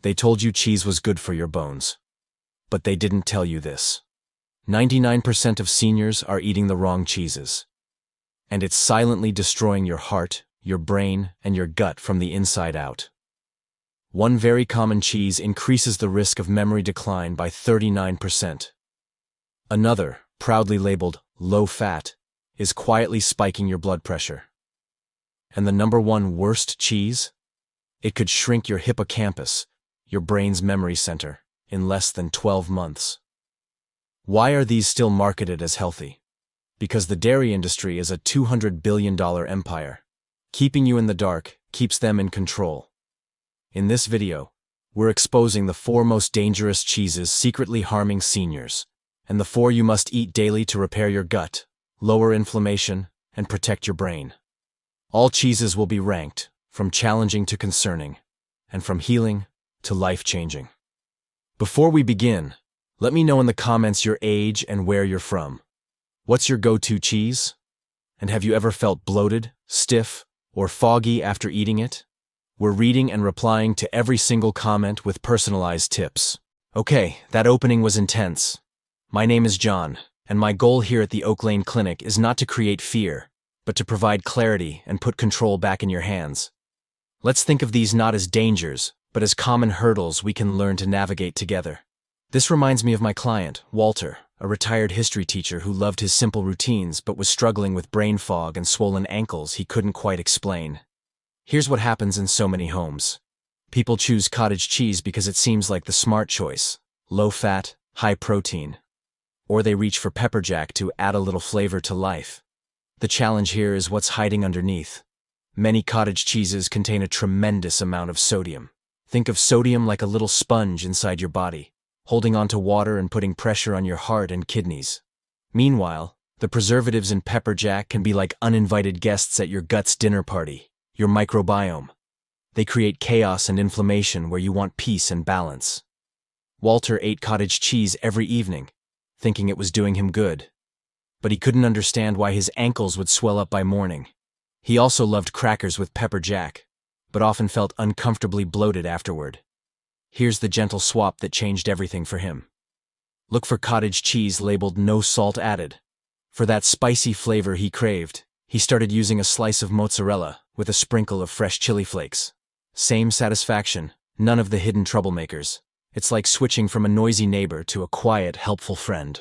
They told you cheese was good for your bones. But they didn't tell you this. 99% of seniors are eating the wrong cheeses. And it's silently destroying your heart, your brain, and your gut from the inside out. One very common cheese increases the risk of memory decline by 39%. Another, proudly labeled low-fat, is quietly spiking your blood pressure. And the number one worst cheese? It could shrink your hippocampus, your brain's memory center, in less than 12 months. Why are these still marketed as healthy? Because the dairy industry is a $200 billion empire. Keeping you in the dark keeps them in control. In this video, we're exposing the 4 most dangerous cheeses secretly harming seniors, and the 4 you must eat daily to repair your gut, lower inflammation, and protect your brain. All cheeses will be ranked, from challenging to concerning, and from healing to life-changing. Before we begin, let me know in the comments your age and where you're from. What's your go-to cheese? And have you ever felt bloated, stiff, or foggy after eating it? We're reading and replying to every single comment with personalized tips. Okay, that opening was intense. My name is John, and my goal here at the Oak Lane Clinic is not to create fear, but to provide clarity and put control back in your hands. Let's think of these not as dangers, but as common hurdles we can learn to navigate together. This reminds me of my client, Walter, a retired history teacher who loved his simple routines but was struggling with brain fog and swollen ankles he couldn't quite explain. Here's what happens in so many homes. People choose cottage cheese because it seems like the smart choice, low-fat, high-protein. Or they reach for pepper jack to add a little flavor to life. The challenge here is what's hiding underneath. Many cottage cheeses contain a tremendous amount of sodium. Think of sodium like a little sponge inside your body, holding onto water and putting pressure on your heart and kidneys. Meanwhile, the preservatives in pepper jack can be like uninvited guests at your gut's dinner party, your microbiome. They create chaos and inflammation where you want peace and balance. Walter ate cottage cheese every evening, thinking it was doing him good. But he couldn't understand why his ankles would swell up by morning. He also loved crackers with pepper jack, but often felt uncomfortably bloated afterward. Here's the gentle swap that changed everything for him. Look for cottage cheese labeled no salt added. For that spicy flavor he craved, he started using a slice of mozzarella with a sprinkle of fresh chili flakes. Same satisfaction, none of the hidden troublemakers. It's like switching from a noisy neighbor to a quiet, helpful friend.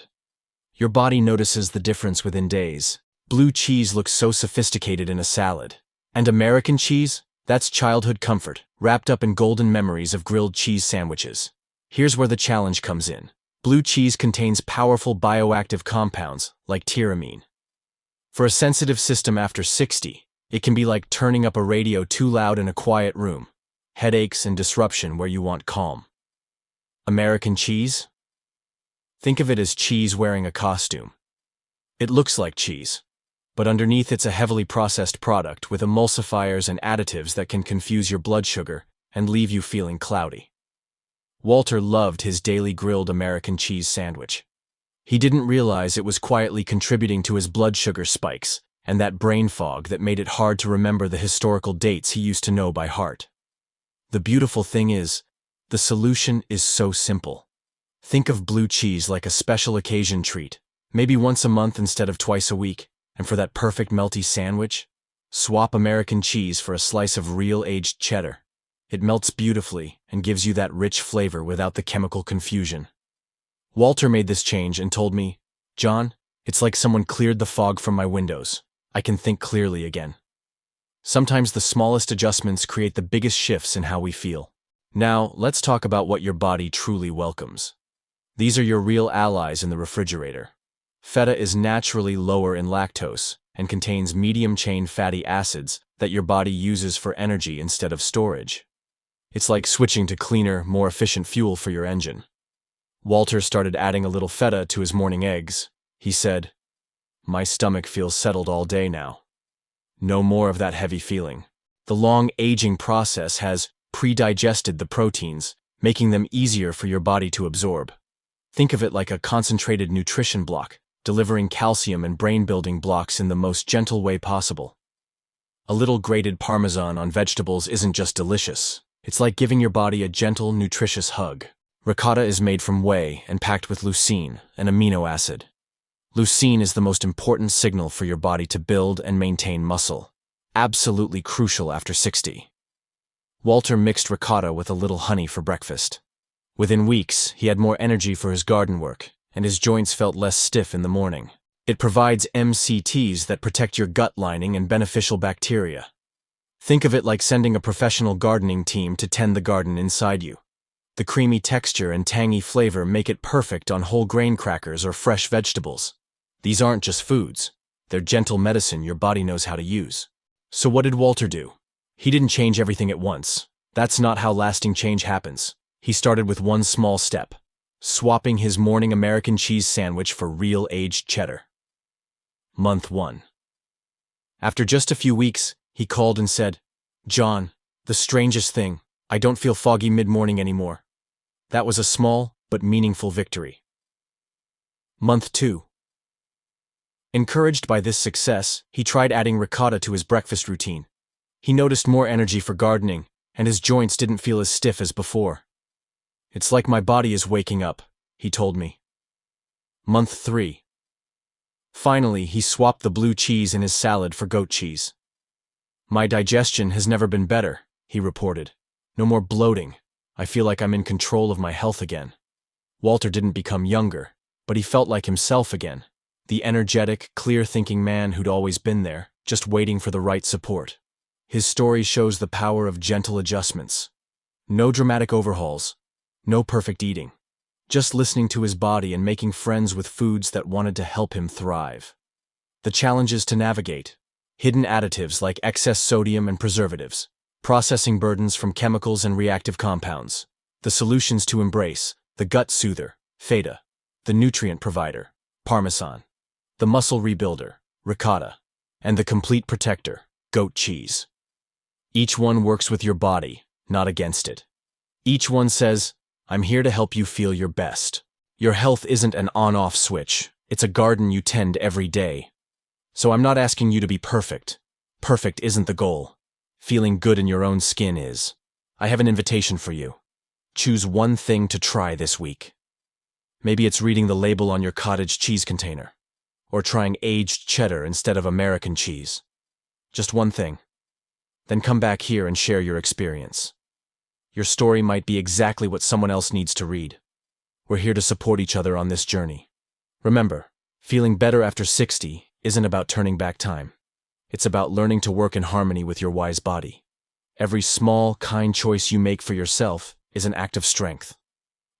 Your body notices the difference within days. Blue cheese looks so sophisticated in a salad. And American cheese? That's childhood comfort, wrapped up in golden memories of grilled cheese sandwiches. Here's where the challenge comes in. Blue cheese contains powerful bioactive compounds, like tyramine. For a sensitive system after 60, it can be like turning up a radio too loud in a quiet room. Headaches and disruption where you want calm. American cheese? Think of it as cheese wearing a costume. It looks like cheese, but underneath it's a heavily processed product with emulsifiers and additives that can confuse your blood sugar and leave you feeling cloudy. Walter loved his daily grilled American cheese sandwich. He didn't realize it was quietly contributing to his blood sugar spikes and that brain fog that made it hard to remember the historical dates he used to know by heart. The beautiful thing is, the solution is so simple. Think of blue cheese like a special occasion treat, maybe once a month instead of twice a week, and for that perfect melty sandwich, swap American cheese for a slice of real aged cheddar. It melts beautifully and gives you that rich flavor without the chemical confusion. Walter made this change and told me, "John, it's like someone cleared the fog from my windows. I can think clearly again." Sometimes the smallest adjustments create the biggest shifts in how we feel. Now, let's talk about what your body truly welcomes. These are your real allies in the refrigerator. Feta is naturally lower in lactose and contains medium-chain fatty acids that your body uses for energy instead of storage. It's like switching to cleaner, more efficient fuel for your engine. Walter started adding a little feta to his morning eggs. He said, "My stomach feels settled all day now. No more of that heavy feeling." The long aging process has pre-digested the proteins, making them easier for your body to absorb. Think of it like a concentrated nutrition block, delivering calcium and brain-building blocks in the most gentle way possible. A little grated Parmesan on vegetables isn't just delicious, It's like giving your body a gentle, nutritious hug. Ricotta is made from whey and packed with leucine, an amino acid. Leucine is the most important signal for your body to build and maintain muscle. Absolutely crucial after 60. Walter mixed ricotta with a little honey for breakfast. Within weeks, he had more energy for his garden work, and his joints felt less stiff in the morning. It provides MCTs that protect your gut lining and beneficial bacteria. Think of it like sending a professional gardening team to tend the garden inside you. The creamy texture and tangy flavor make it perfect on whole grain crackers or fresh vegetables. These aren't just foods. They're gentle medicine your body knows how to use. So what did Walter do? He didn't change everything at once. That's not how lasting change happens. He started with one small step: swapping his morning American cheese sandwich for real aged cheddar. Month 1. After just a few weeks, he called and said, "John, the strangest thing, I don't feel foggy mid-morning anymore." That was a small but meaningful victory. Month 2. Encouraged by this success, he tried adding ricotta to his breakfast routine. He noticed more energy for gardening, and his joints didn't feel as stiff as before. "It's like my body is waking up," he told me. Month 3. Finally, he swapped the blue cheese in his salad for goat cheese. "My digestion has never been better," he reported. "No more bloating. I feel like I'm in control of my health again." Walter didn't become younger, but he felt like himself again. The energetic, clear-thinking man who'd always been there, just waiting for the right support. His story shows the power of gentle adjustments. No dramatic overhauls. No perfect eating. Just listening to his body and making friends with foods that wanted to help him thrive. The challenges to navigate: hidden additives like excess sodium and preservatives, processing burdens from chemicals and reactive compounds. The solutions to embrace: the gut soother, feta; the nutrient provider, parmesan; the muscle rebuilder, ricotta; and the complete protector, goat cheese. Each one works with your body, not against it. Each one says, "I'm here to help you feel your best." Your health isn't an on-off switch. It's a garden you tend every day. So I'm not asking you to be perfect. Perfect isn't the goal. Feeling good in your own skin is. I have an invitation for you. Choose one thing to try this week. Maybe it's reading the label on your cottage cheese container, or trying aged cheddar instead of American cheese. Just one thing. Then come back here and share your experience. Your story might be exactly what someone else needs to read. We're here to support each other on this journey. Remember, feeling better after 60 isn't about turning back time. It's about learning to work in harmony with your wise body. Every small, kind choice you make for yourself is an act of strength.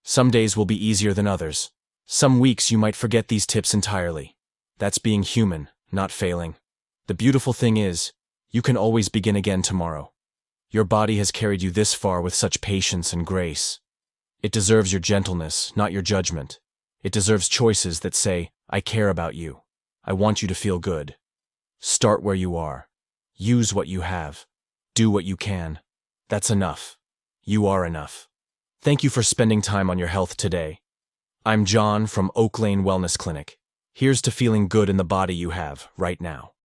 Some days will be easier than others. Some weeks you might forget these tips entirely. That's being human, not failing. The beautiful thing is, you can always begin again tomorrow. Your body has carried you this far with such patience and grace. It deserves your gentleness, not your judgment. It deserves choices that say, "I care about you. I want you to feel good." Start where you are. Use what you have. Do what you can. That's enough. You are enough. Thank you for spending time on your health today. I'm John from Oak Lane Wellness Clinic. Here's to feeling good in the body you have right now.